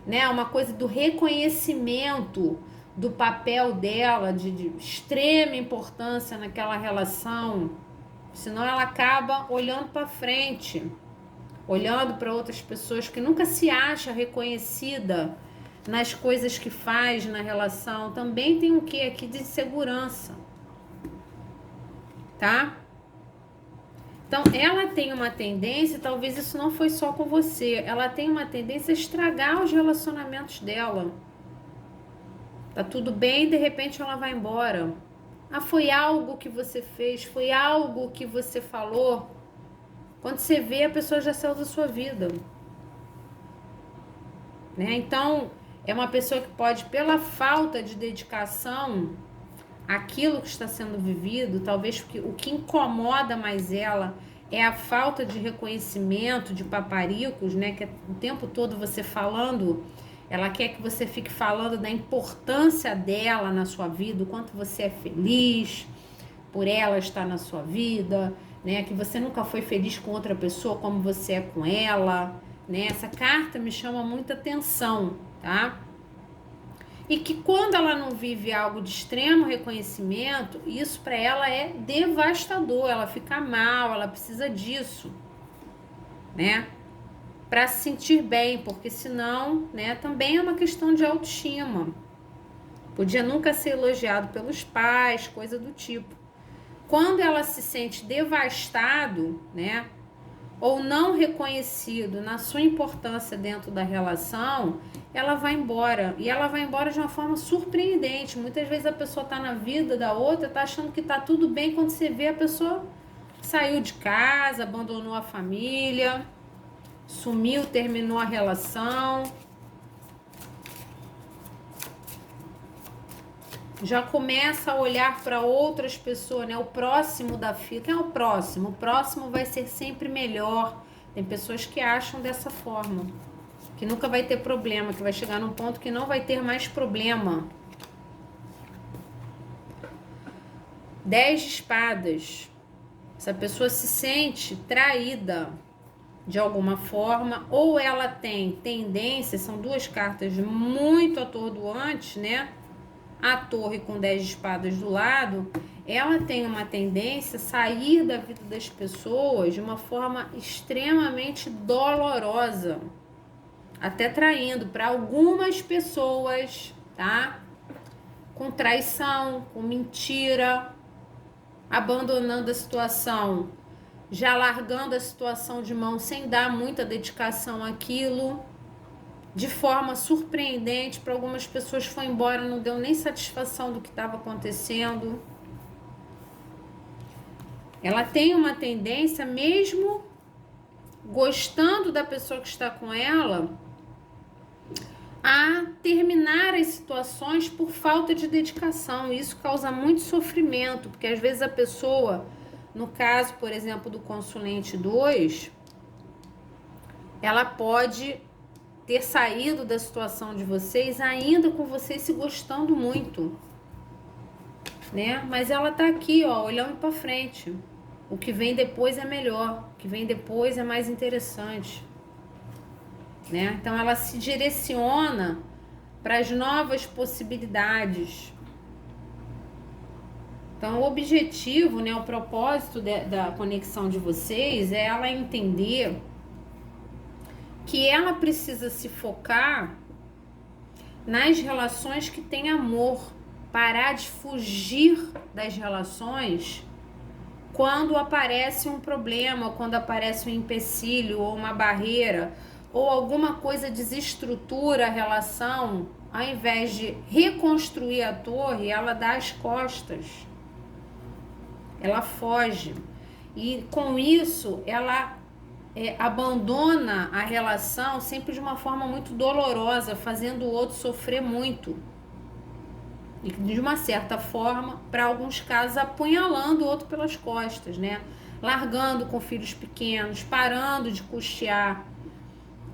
né? Uma coisa do reconhecimento do papel dela, de extrema importância naquela relação. Senão ela acaba olhando para frente, olhando para outras pessoas, que nunca se acha reconhecida nas coisas que faz na relação. Também tem um quê aqui de insegurança, tá? Então, ela tem uma tendência, talvez isso não foi só com você, ela tem uma tendência a estragar os relacionamentos dela. Tá tudo bem, de repente ela vai embora. Ah, foi algo que você fez, foi algo que você falou. Quando você vê, a pessoa já saiu da sua vida, né? Então, é uma pessoa que pode, pela falta de dedicação àquilo que está sendo vivido, talvez o que incomoda mais ela é a falta de reconhecimento, de paparicos, né? Que é o tempo todo você falando. Ela quer que você fique falando da importância dela na sua vida, o quanto você é feliz por ela estar na sua vida, né? Que você nunca foi feliz com outra pessoa como você é com ela, né? Essa carta me chama muita atenção, tá? E que quando ela não vive algo de extremo reconhecimento, isso para ela é devastador, ela fica mal, ela precisa disso, né? Para se sentir bem, porque senão, né, também é uma questão de autoestima. Podia nunca ser elogiado pelos pais, coisa do tipo. quando ela se sente devastado, né, ou não reconhecido na sua importância dentro da relação, ela vai embora. E ela vai embora de uma forma surpreendente. Muitas vezes a pessoa tá na vida da outra, tá achando que tá tudo bem, quando você vê, a pessoa saiu de casa, abandonou a família, sumiu, terminou a relação. Já começa a olhar para outras pessoas, né? O próximo da fila. Quem é o próximo? O próximo vai ser sempre melhor. Tem pessoas que acham dessa forma, que nunca vai ter problema, que vai chegar num ponto que não vai ter mais problema. 10 de espadas. Essa pessoa se sente traída de alguma forma, ou ela tem tendência, são duas cartas muito atordoantes, né? A torre com 10 de espadas do lado, ela tem uma tendência a sair da vida das pessoas de uma forma extremamente dolorosa, até traindo para algumas pessoas, tá? Com traição, com mentira, abandonando a situação, já largando a situação de mão sem dar muita dedicação àquilo. De forma surpreendente, para algumas pessoas foi embora, não deu nem satisfação do que estava acontecendo. Ela tem uma tendência, mesmo gostando da pessoa que está com ela, a terminar as situações por falta de dedicação. Isso causa muito sofrimento, porque às vezes a pessoa, no caso, por exemplo, do consulente 2, ela pode ter saído da situação de vocês ainda com vocês se gostando muito, né? Mas ela tá aqui, ó, olhando para frente. O que vem depois é melhor, o que vem depois é mais interessante, né? Então ela se direciona para as novas possibilidades. Então o objetivo, né, o propósito da conexão de vocês é ela entender que ela precisa se focar nas relações que têm amor, parar de fugir das relações quando aparece um problema, quando aparece um empecilho ou uma barreira, ou alguma coisa desestrutura a relação. Ao invés de reconstruir a torre, ela dá as costas, ela foge, e com isso ela abandona a relação sempre de uma forma muito dolorosa, fazendo o outro sofrer muito. E de uma certa forma, para alguns casos, apunhalando o outro pelas costas, né? Largando com filhos pequenos, parando de custear,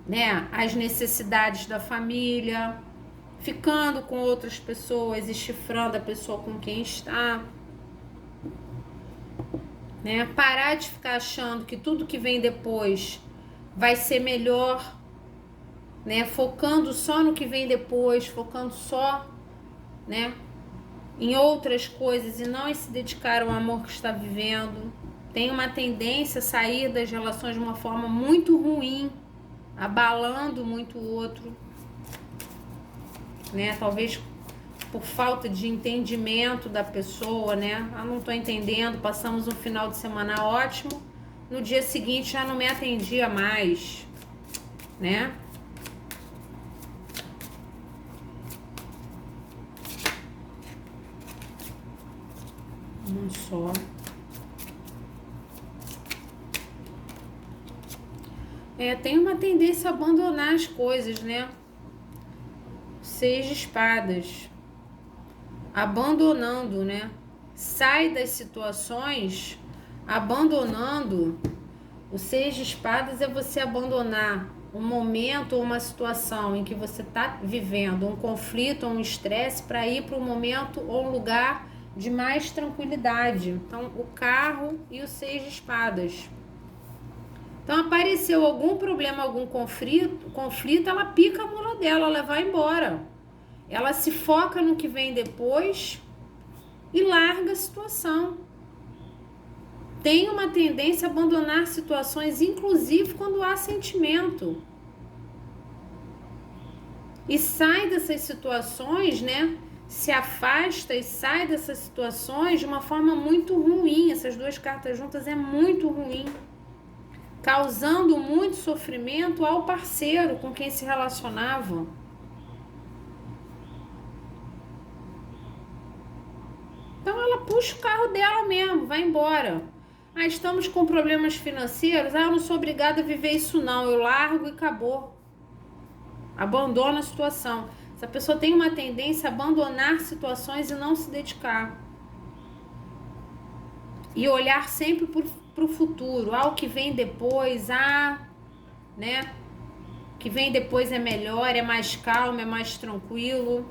né, as necessidades da família, ficando com outras pessoas e chifrando a pessoa com quem está. Né? Parar de ficar achando que tudo que vem depois vai ser melhor, né? Focando só no que vem depois, focando só, né, em outras coisas e não em se dedicar ao amor que está vivendo. Tem uma tendência a sair das relações de uma forma muito ruim, abalando muito o outro, né? Talvez por falta de entendimento da pessoa, né? Ah, não tô entendendo, passamos um final de semana ótimo, no dia seguinte já não me atendia mais, né? Um só. Tem uma tendência a abandonar as coisas, né? 6 de espadas. Abandonando, né? Sai das situações abandonando. O 6 de espadas é você abandonar um momento ou uma situação em que você está vivendo um conflito ou um estresse para ir para um momento ou um lugar de mais tranquilidade. Então, o carro e o 6 de espadas. Então, apareceu algum problema, algum conflito, ela pica a mula dela, ela vai embora. Ela se foca no que vem depois e larga a situação. Tem uma tendência a abandonar situações, inclusive quando há sentimento. E sai dessas situações, né, se afasta e sai dessas situações de uma forma muito ruim. Essas duas cartas juntas é muito ruim, causando muito sofrimento ao parceiro com quem se relacionava. Então ela puxa o carro dela mesmo, vai embora. Ah, estamos com problemas financeiros, eu não sou obrigada a viver isso não, eu largo e acabou. Abandona a situação. Essa pessoa tem uma tendência a abandonar situações e não se dedicar. E olhar sempre para o futuro. Ah, o que vem depois, né? O que vem depois é melhor, é mais calmo, é mais tranquilo.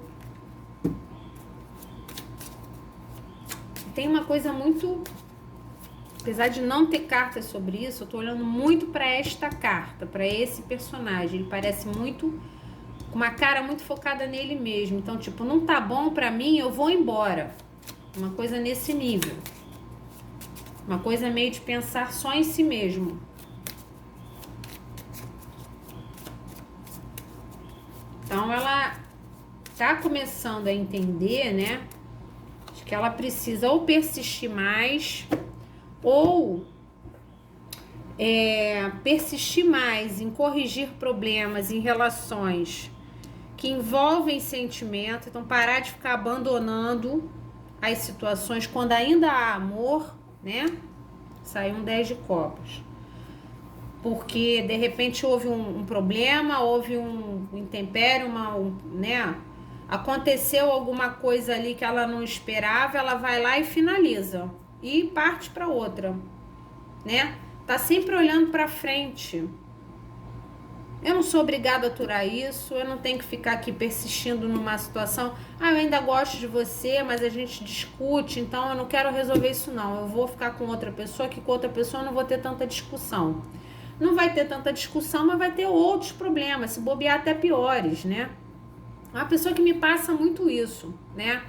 Tem uma coisa muito... Apesar de não ter cartas sobre isso, eu tô olhando muito para esta carta, para esse personagem. Ele parece muito... com uma cara muito focada nele mesmo. Então, tipo, não tá bom pra mim, eu vou embora. Uma coisa nesse nível. Uma coisa meio de pensar só em si mesmo. Então, ela tá começando a entender, né? De que ela precisa ou persistir mais, ou persistir mais em corrigir problemas em relações que envolvem sentimento. Então, parar de ficar abandonando as situações quando ainda há amor, né? Saiu um 10 de copas. Porque, de repente, houve um problema, houve um intempério, né? Aconteceu alguma coisa ali que ela não esperava, ela vai lá e finaliza. E parte para outra, né? Tá sempre olhando para frente. Eu não sou obrigada a aturar isso, eu não tenho que ficar aqui persistindo numa situação. Ah, eu ainda gosto de você, mas a gente discute, então eu não quero resolver isso não. Eu vou ficar com outra pessoa, que com outra pessoa eu não vou ter tanta discussão. Não vai ter tanta discussão, mas vai ter outros problemas, se bobear até piores, né? Uma pessoa que me passa muito isso, né?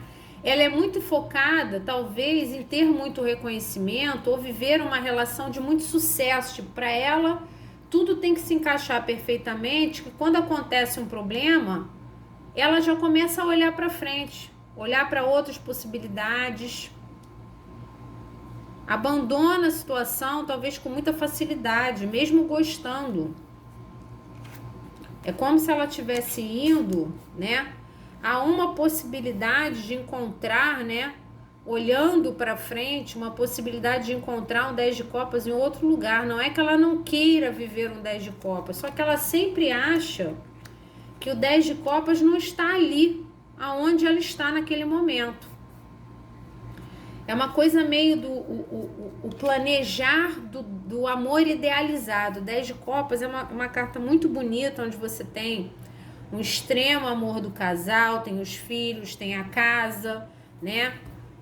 Ela é muito focada, talvez, em ter muito reconhecimento ou viver uma relação de muito sucesso. Tipo, para ela... tudo tem que se encaixar perfeitamente, que quando acontece um problema, ela já começa a olhar para frente, olhar para outras possibilidades, abandona a situação, talvez com muita facilidade, mesmo gostando. É como se ela estivesse indo, né, a uma possibilidade de encontrar, né, olhando para frente, uma possibilidade de encontrar um 10 de copas em outro lugar. Não é que ela não queira viver um 10 de copas, só que ela sempre acha que o 10 de copas não está ali, aonde ela está naquele momento. É uma coisa meio do o planejar do amor idealizado. O 10 de copas é uma carta muito bonita, onde você tem um extremo amor do casal, tem os filhos, tem a casa, né?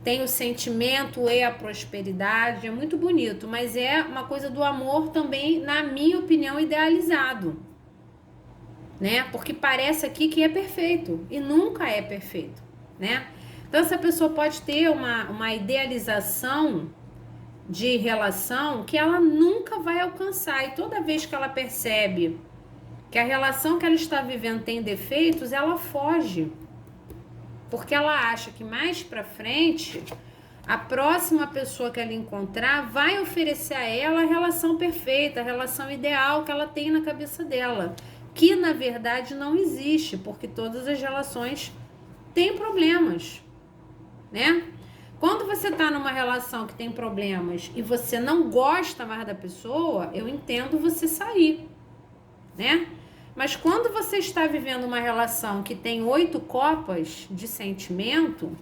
Tem o sentimento e a prosperidade, é muito bonito, mas é uma coisa do amor também, na minha opinião, idealizado, né? Porque parece aqui que é perfeito e nunca é perfeito, né? Então essa pessoa pode ter uma idealização de relação que ela nunca vai alcançar, e toda vez que ela percebe que a relação que ela está vivendo tem defeitos, ela foge. Porque ela acha que mais pra frente, a próxima pessoa que ela encontrar vai oferecer a ela a relação perfeita, a relação ideal que ela tem na cabeça dela. Que, na verdade, não existe, porque todas as relações têm problemas, né? Quando você tá numa relação que tem problemas e você não gosta mais da pessoa, eu entendo você sair, né? Mas quando você está vivendo uma relação que tem 8 copas de sentimento,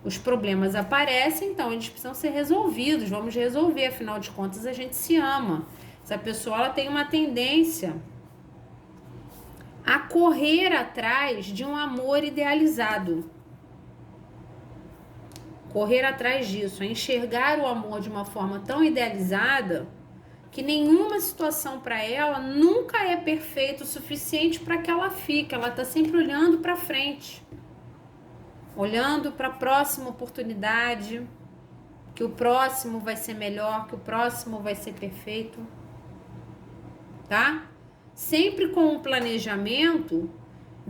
os problemas aparecem, então eles precisam ser resolvidos. Vamos resolver, afinal de contas a gente se ama. Essa pessoa ela tem uma tendência a correr atrás de um amor idealizado. Correr atrás disso, a enxergar o amor de uma forma tão idealizada que nenhuma situação para ela nunca é perfeita o suficiente para que ela fique. Ela está sempre olhando para frente, olhando para a próxima oportunidade, que o próximo vai ser melhor, que o próximo vai ser perfeito, tá? Sempre com um planejamento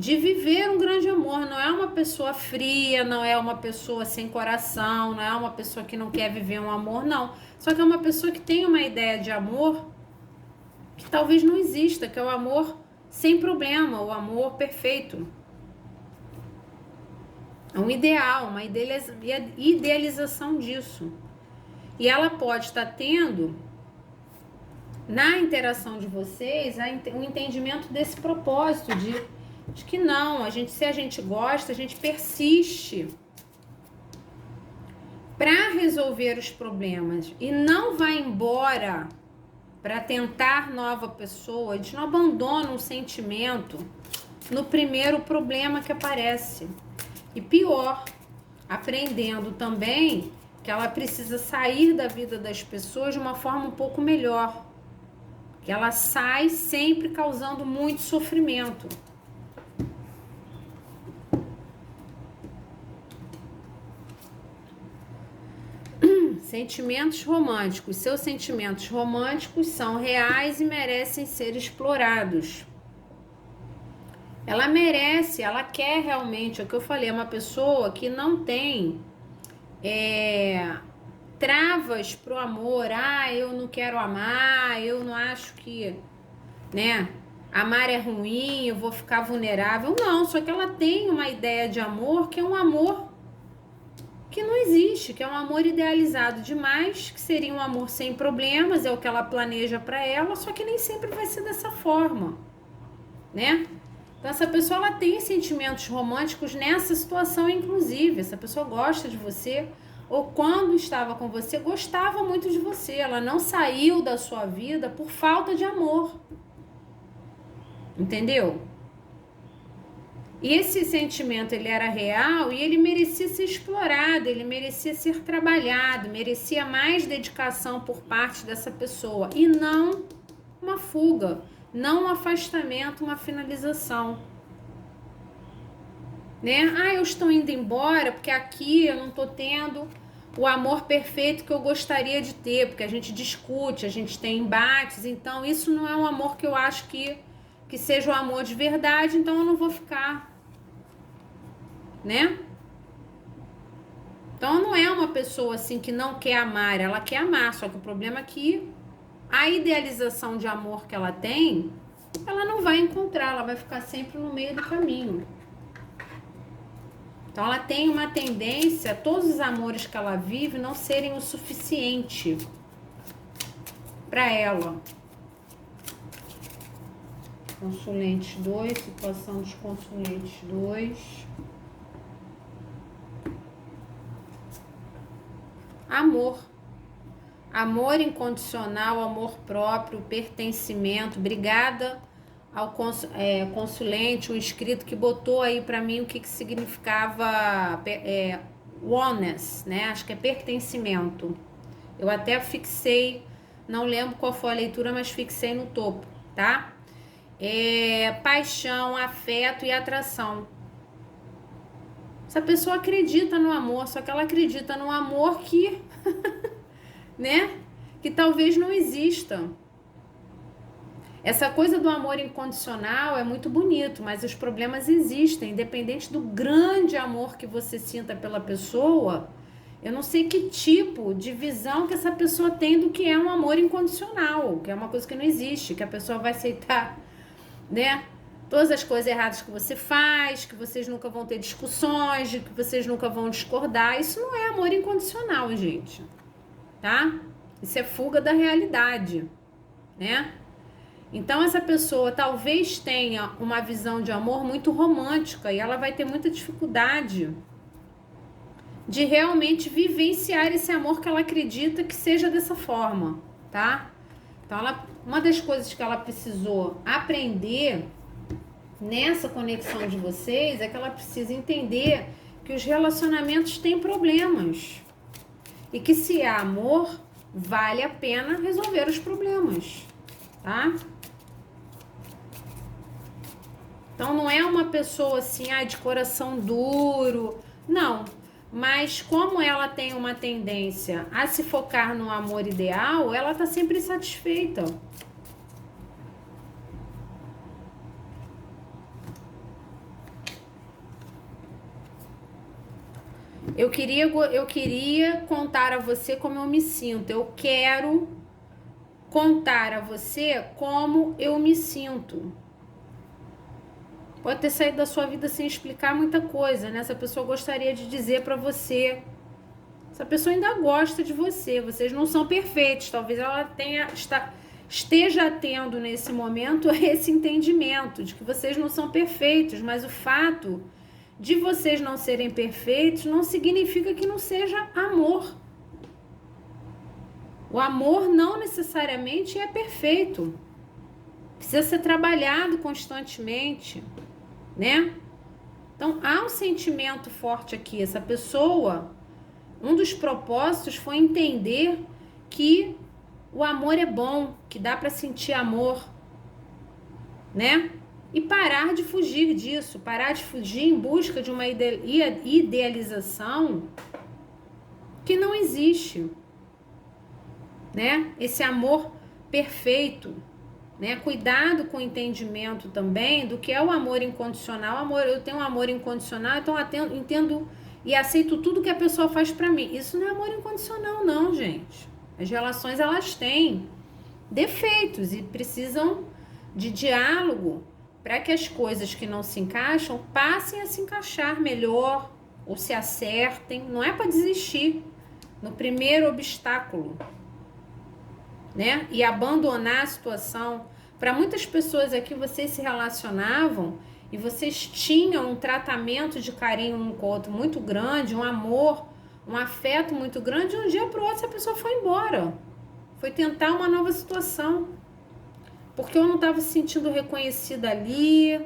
de viver um grande amor. Não é uma pessoa fria, não é uma pessoa sem coração, não é uma pessoa que não quer viver um amor, não. Só que é uma pessoa que tem uma ideia de amor que talvez não exista, que é o amor sem problema, o amor perfeito. É um ideal, uma idealização disso. E ela pode estar tendo, na interação de vocês, o entendimento desse propósito, de que não, se a gente gosta, a gente persiste para resolver os problemas e não vai embora para tentar nova pessoa. A gente não abandona um sentimento no primeiro problema que aparece. E pior, aprendendo também que ela precisa sair da vida das pessoas de uma forma um pouco melhor. Que ela sai sempre causando muito sofrimento. Sentimentos românticos. Seus sentimentos românticos são reais e merecem ser explorados. Ela merece, ela quer realmente, é o que eu falei, é uma pessoa que não tem travas pro amor. Eu não quero amar, eu não acho que, né, amar é ruim, eu vou ficar vulnerável. Não, só que ela tem uma ideia de amor que é um amor que não existe, que é um amor idealizado demais, que seria um amor sem problemas, é o que ela planeja para ela, só que nem sempre vai ser dessa forma, né? Então essa pessoa, ela tem sentimentos românticos nessa situação, inclusive, essa pessoa gosta de você, ou quando estava com você, gostava muito de você, ela não saiu da sua vida por falta de amor, entendeu? E esse sentimento, ele era real e ele merecia ser explorado, ele merecia ser trabalhado, merecia mais dedicação por parte dessa pessoa. E não uma fuga, não um afastamento, uma finalização. Né? Eu estou indo embora porque aqui eu não estou tendo o amor perfeito que eu gostaria de ter, porque a gente discute, a gente tem embates, então isso não é um amor que eu acho que seja um amor de verdade, então eu não vou ficar. Né? Então não é uma pessoa assim que não quer amar, ela quer amar, só que o problema é que a idealização de amor que ela tem, ela não vai encontrar, ela vai ficar sempre no meio do caminho. Então ela tem uma tendência, todos os amores que ela vive não serem o suficiente para ela. Consulente 2, situação dos consulentes 2. Amor. Amor incondicional, amor próprio, pertencimento. Obrigada ao consulente, o inscrito que botou aí para mim o que significava oneness, né? Acho que é pertencimento. Eu até fixei, não lembro qual foi a leitura, mas fixei no topo, tá? Paixão, afeto e atração. Essa pessoa acredita no amor, só que ela acredita no amor que, né, que talvez não exista. Essa coisa do amor incondicional é muito bonito, mas os problemas existem, independente do grande amor que você sinta pela pessoa. Eu não sei que tipo de visão que essa pessoa tem do que é um amor incondicional, que é uma coisa que não existe, que a pessoa vai aceitar, né? Todas as coisas erradas que você faz, que vocês nunca vão ter discussões, de que vocês nunca vão discordar. Isso não é amor incondicional, gente. Tá? Isso é fuga da realidade, né? Então, essa pessoa talvez tenha uma visão de amor muito romântica e ela vai ter muita dificuldade de realmente vivenciar esse amor que ela acredita que seja dessa forma, tá? Então, uma das coisas que ela precisou aprender nessa conexão de vocês é que ela precisa entender que os relacionamentos têm problemas e que se há amor, vale a pena resolver os problemas, tá? Então não é uma pessoa assim, de coração duro, não, mas como ela tem uma tendência a se focar no amor ideal, ela tá sempre insatisfeita. Eu queria contar a você como eu me sinto. Eu quero contar a você como eu me sinto. Pode ter saído da sua vida sem explicar muita coisa, né? Essa pessoa gostaria de dizer pra você. Essa pessoa ainda gosta de você. Vocês não são perfeitos. Talvez ela esteja tendo nesse momento esse entendimento de que vocês não são perfeitos, mas o fato de vocês não serem perfeitos não significa que não seja amor. O amor não necessariamente é perfeito. Precisa ser trabalhado constantemente, né? Então, há um sentimento forte aqui. Essa pessoa, um dos propósitos foi entender que o amor é bom, que dá para sentir amor, né? E parar de fugir disso, parar de fugir em busca de uma idealização que não existe, né? Esse amor perfeito, né? Cuidado com o entendimento também do que é o amor incondicional. Eu tenho um amor incondicional, então eu entendo e aceito tudo que a pessoa faz pra mim. Isso não é amor incondicional, não, gente. As relações, elas têm defeitos e precisam de diálogo para que as coisas que não se encaixam passem a se encaixar melhor ou se acertem. Não é para desistir no primeiro obstáculo, né? E abandonar a situação. Para muitas pessoas aqui, vocês se relacionavam e vocês tinham um tratamento de carinho um com o outro muito grande, um amor, um afeto muito grande. De um dia para o outro, essa pessoa foi embora. Foi tentar uma nova situação. Porque eu não estava se sentindo reconhecida ali,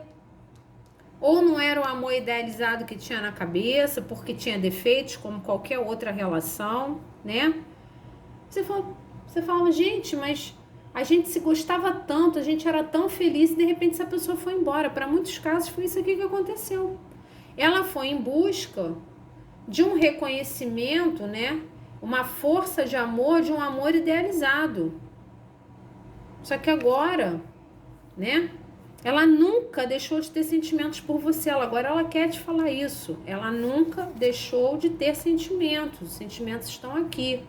ou não era o amor idealizado que tinha na cabeça, porque tinha defeitos, como qualquer outra relação, né? Você fala, gente, mas a gente se gostava tanto, a gente era tão feliz, e de repente essa pessoa foi embora. Para muitos casos foi isso aqui que aconteceu. Ela foi em busca de um reconhecimento, né? Uma força de amor, de um amor idealizado. Só que agora, né? Ela nunca deixou de ter sentimentos por você. Agora ela quer te falar isso. Ela nunca deixou de ter sentimentos. Os sentimentos estão aqui.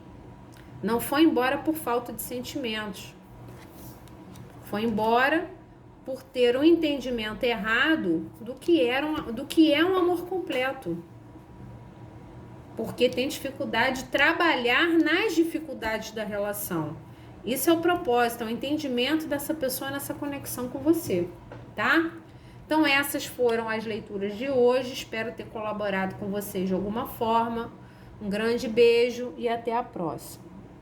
Não foi embora por falta de sentimentos. Foi embora por ter um entendimento errado do que é um amor completo. Porque tem dificuldade de trabalhar nas dificuldades da relação. Isso é o propósito, é o entendimento dessa pessoa nessa conexão com você, tá? Então essas foram as leituras de hoje, espero ter colaborado com vocês de alguma forma. Um grande beijo e até a próxima.